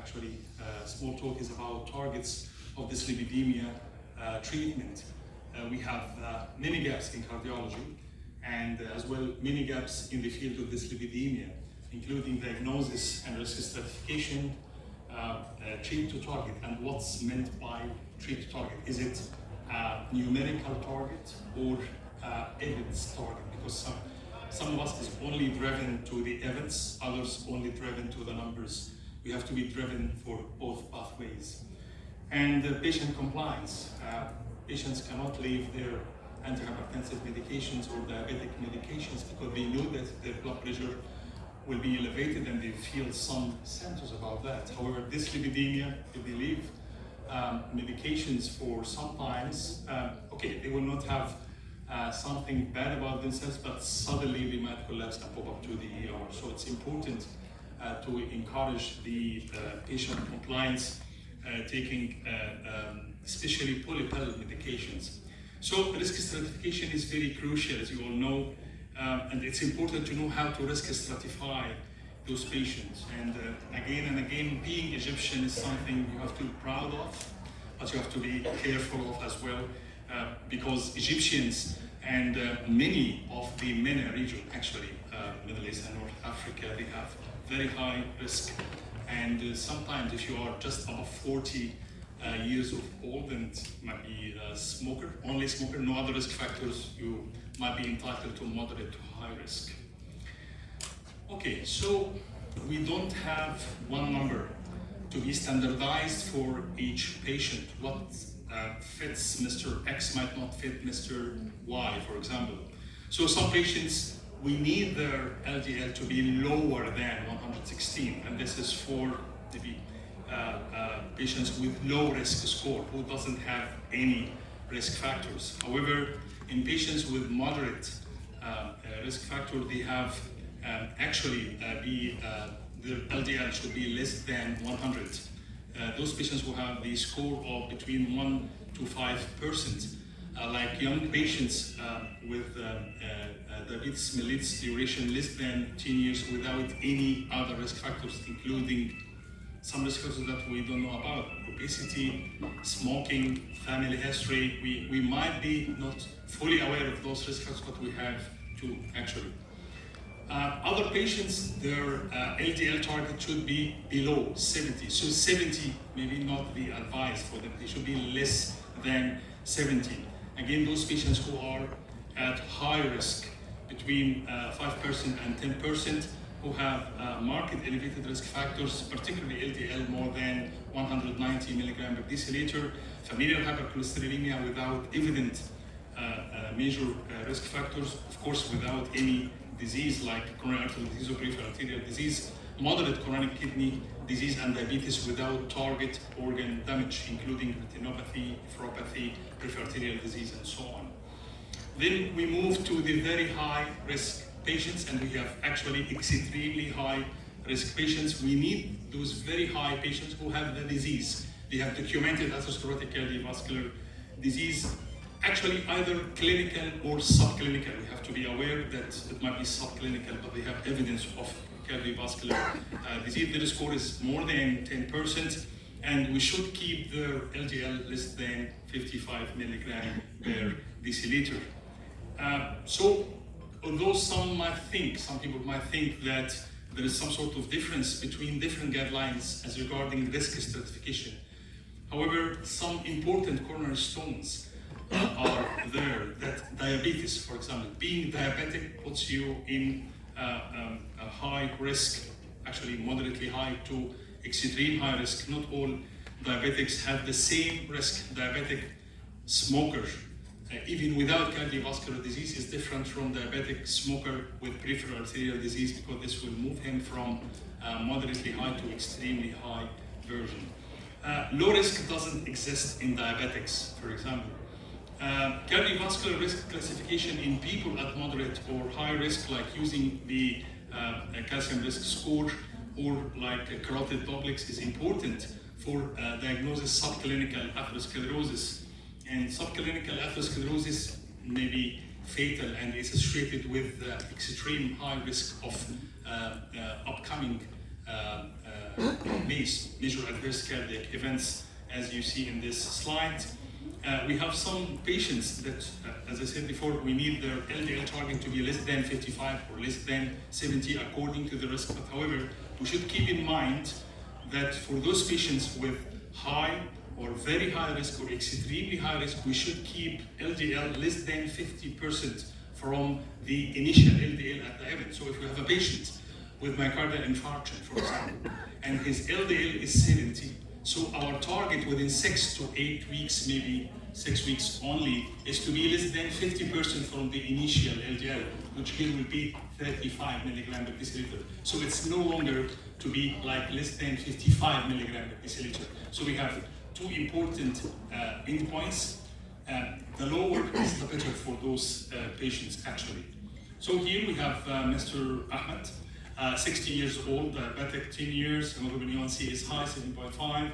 actually. Small talk is about targets of dyslipidemia treatment. We have many gaps in cardiology, and as well many gaps in the field of dyslipidemia, including diagnosis and risk stratification, treat to target, and what's meant by treat to target. Is it a numerical target or evidence target? Because some of us is only driven to the evidence, others only driven to the numbers. We have to be driven for both pathways. And patient compliance. Patients cannot leave their antihypertensive medications or diabetic medications because they know that their blood pressure will be elevated and they feel some symptoms about that. However, dyslipidemia, if they leave medications for sometimes, okay, they will not have something bad about themselves, but suddenly they might collapse and pop up to the ER. So it's important to encourage the patient compliance, taking especially polypill medications. So risk stratification is very crucial, as you all know, and it's important to know how to risk stratify those patients. And again, being Egyptian is something you have to be proud of, but you have to be careful of as well, because Egyptians and many of the MENA region, actually, Middle East and North Africa, they have very high risk. And sometimes if you are just above 40 years of old and might be a smoker, only smoker, no other risk factors, you might be entitled to moderate to high risk. Okay, so we don't have one number to be standardized for each patient. What fits Mr. X might not fit Mr. Y, for example. So some patients, we need their LDL to be lower than 116, and this is for maybe patients with low risk score who doesn't have any risk factors. However, in patients with moderate risk factor, they have their LDL should be less than 100. Those patients who have the score of between 1 to 5%, like young patients with diabetes mellitus duration less than 10 years without any other risk factors, including some risk factors that we don't know about: obesity, smoking, family history. We might be not fully aware of those risk factors, but we have to actually. Other patients, their LDL target should be below 70. So 70 maybe not be advised for them. They should be less than 70. Again, those patients who are at high risk, between 5% and 10%, who have marked elevated risk factors, particularly LDL more than 190 milligram per deciliter, familial hypercholesterolemia without evident major risk factors, of course without any disease like coronary artery disease or peripheral arterial disease, moderate coronary kidney disease and diabetes without target organ damage, including retinopathy, nephropathy, peripheral arterial disease, and so on. Then we move to the very high risk patients, and we have actually extremely high risk patients. We need those very high patients who have the disease. They have documented atherosclerotic cardiovascular disease, actually either clinical or subclinical. We have to be aware that it might be subclinical, but they have evidence of cardiovascular disease. Their score is more than 10%, and we should keep their LDL less than 55 milligram per deciliter. So, although some people might think that there is some sort of difference between different guidelines as regarding risk stratification. However, some important cornerstones are there, that diabetes, for example, being diabetic puts you in a high risk, actually moderately high to extreme high risk. Not all diabetics have the same risk. Diabetic smoker, even without cardiovascular disease, is different from diabetic smoker with peripheral arterial disease, because this will move him from moderately high to extremely high version. Low risk doesn't exist in diabetics, for example. Cardiovascular risk classification in people at moderate or high risk, like using the calcium risk score or like carotid duplex, is important for diagnosis subclinical atherosclerosis. And subclinical atherosclerosis may be fatal and is associated with extreme high risk of upcoming major adverse cardiac events, as you see in this slide. We have some patients that, as I said before, we need their LDL target to be less than 55 or less than 70 according to the risk. But however, we should keep in mind that for those patients with high or very high risk or extremely high risk, we should keep LDL less than 50% from the initial LDL at the event. So if we have a patient with myocardial infarction, for example, and his LDL is 70, so our target within 6 to 8 weeks, maybe 6 weeks only, is to be less than 50% from the initial LDL, which here will be 35 milligram per deciliter. So it's no longer to be like less than 55 milligram per deciliter. So we have two important endpoints. The lower is the better for those patients, actually. So here we have Mr. Ahmed, 60 years old, diabetic, 10 years, hemoglobin A1C is high, 7.5.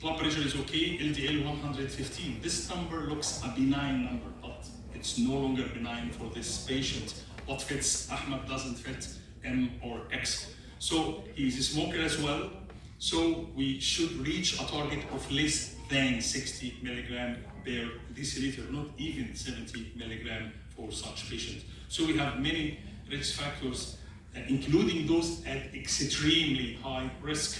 Blood pressure is okay, LDL 115. This number looks a benign number, but it's no longer benign for this patient. What fits Ahmed doesn't fit M or X. So he's a smoker as well. So we should reach a target of less than 60 milligram per deciliter, not even 70 milligram for such patients. So we have many risk factors, including those at extremely high risk.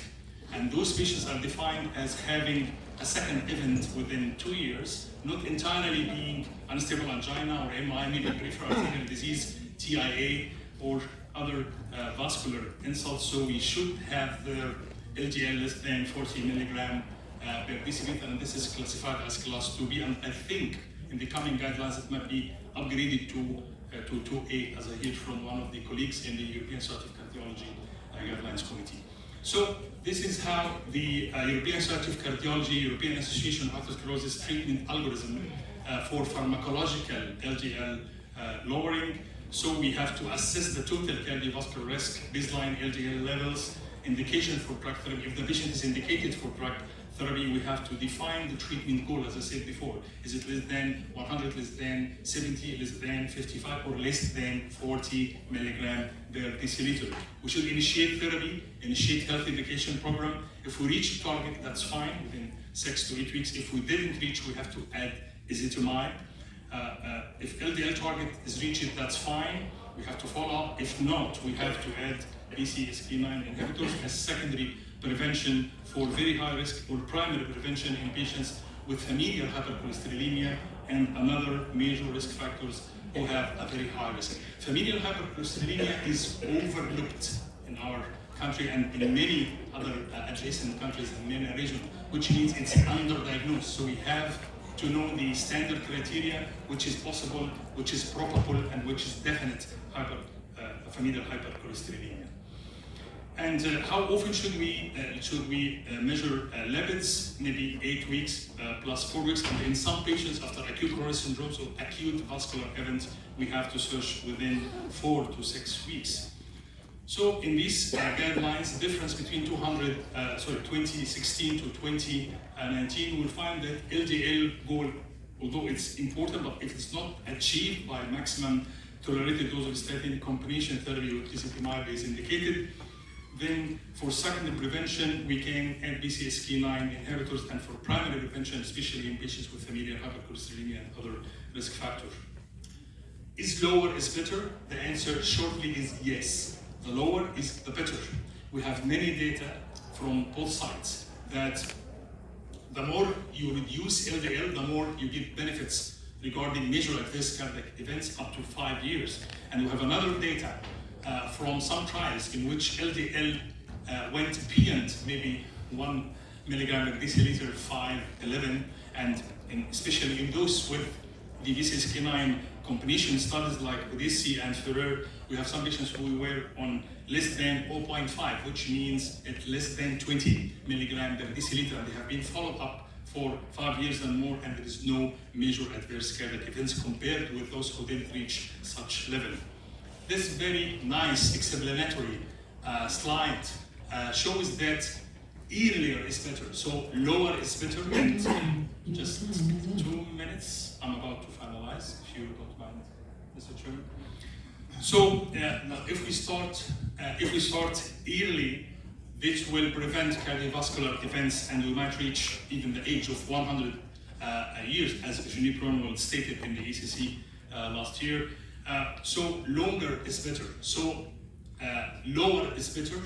And those patients are defined as having a second event within 2 years, not entirely being unstable angina or MI, maybe peripheral arterial disease, TIA, or other vascular insults. So we should have the LDL less than 40 milligram per deciliter, and this is classified as class 2B. And I think in the coming guidelines it might be upgraded to 2A, as I heard from one of the colleagues in the European Society of Cardiology Guidelines Committee. So this is how the European Society of Cardiology, European Association of Atherosclerosis treatment algorithm for pharmacological LDL lowering. So we have to assess the total cardiovascular risk, baseline LDL levels, indication for drug therapy. If the patient is indicated for drug therapy, we have to define the treatment goal, as I said before. Is it less than 100, less than 70, less than 55, or less than 40 milligram per deciliter? We should initiate therapy, initiate health education program. If we reach the target, that's fine, within 6 to 8 weeks. If we didn't reach, we have to add ezetimibe. If LDL target is reached, that's fine. We have to follow up. If not, we have to add PCSK9 inhibitors as secondary prevention for very high risk, or primary prevention in patients with familial hypercholesterolemia and another major risk factors who have a very high risk. Familial hypercholesterolemia is overlooked in our country and in many other adjacent countries and many regions, which means it's underdiagnosed. So we have to know the standard criteria, which is possible, which is probable, and which is definite familial hypercholesterolemia. And how often should we measure lipids? Maybe 8 weeks plus 4 weeks. And in some patients, after acute coronary syndrome, so acute vascular events, we have to search within 4 to 6 weeks. So in these guidelines, the difference between 2016 to 2019, we'll find that LDL goal, although it's important, but if it's not achieved by maximum tolerated dose of statin, combination therapy with ezetimibe is indicated. Then for secondary prevention, we can add PCSK9 inhibitors, and for primary prevention, especially in patients with familial hypercholesterolemia and other risk factors. Is lower is better? The answer shortly is yes. The lower is the better. We have many data from both sides that the more you reduce LDL, the more you get benefits regarding major adverse cardiac events up to 5 years. And we have another data from some trials in which LDL went beyond maybe 1 milligram per deciliter, 5, 11, and especially in those with the PCSK9 combination studies like Odyssey and Ferrer, we have some patients who were on less than 0.5, which means at less than 20 milligram per deciliter, and they have been followed up for 5 years and more, and there is no major adverse cardiac events compared with those who didn't reach such level. This very nice explanatory slide shows that earlier is better, so lower is better. And just 2 minutes, I'm about to finalize, if you don't mind, Mr. Chairman. So if we start early, this will prevent cardiovascular events, and we might reach even the age of 100 years, as Jeannie Pronwell stated in the ECC last year. So longer is better. So lower is better,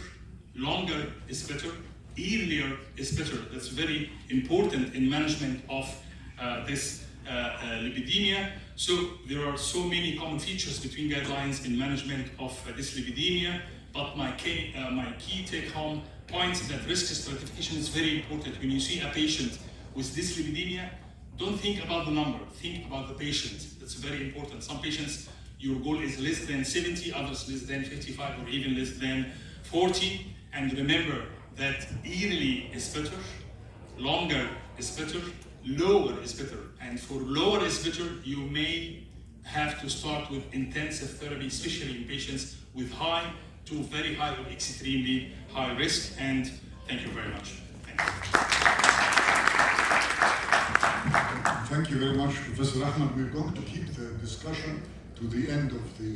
longer is better, earlier is better. That's very important in management of this lipidemia. So there are so many common features between guidelines in management of dyslipidemia, but my key take-home point is that risk stratification is very important. When you see a patient with dyslipidemia, don't think about the number, think about the patient. That's very important. Some patients, your goal is less than 70, others less than 55, or even less than 40. And remember that early is better, longer is better, lower is better. And for lower is better, you may have to start with intensive therapy, especially in patients with high to very high or extremely high risk. And thank you very much. Thank you very much, Professor Ahmed. We're going to keep the discussion to the end of the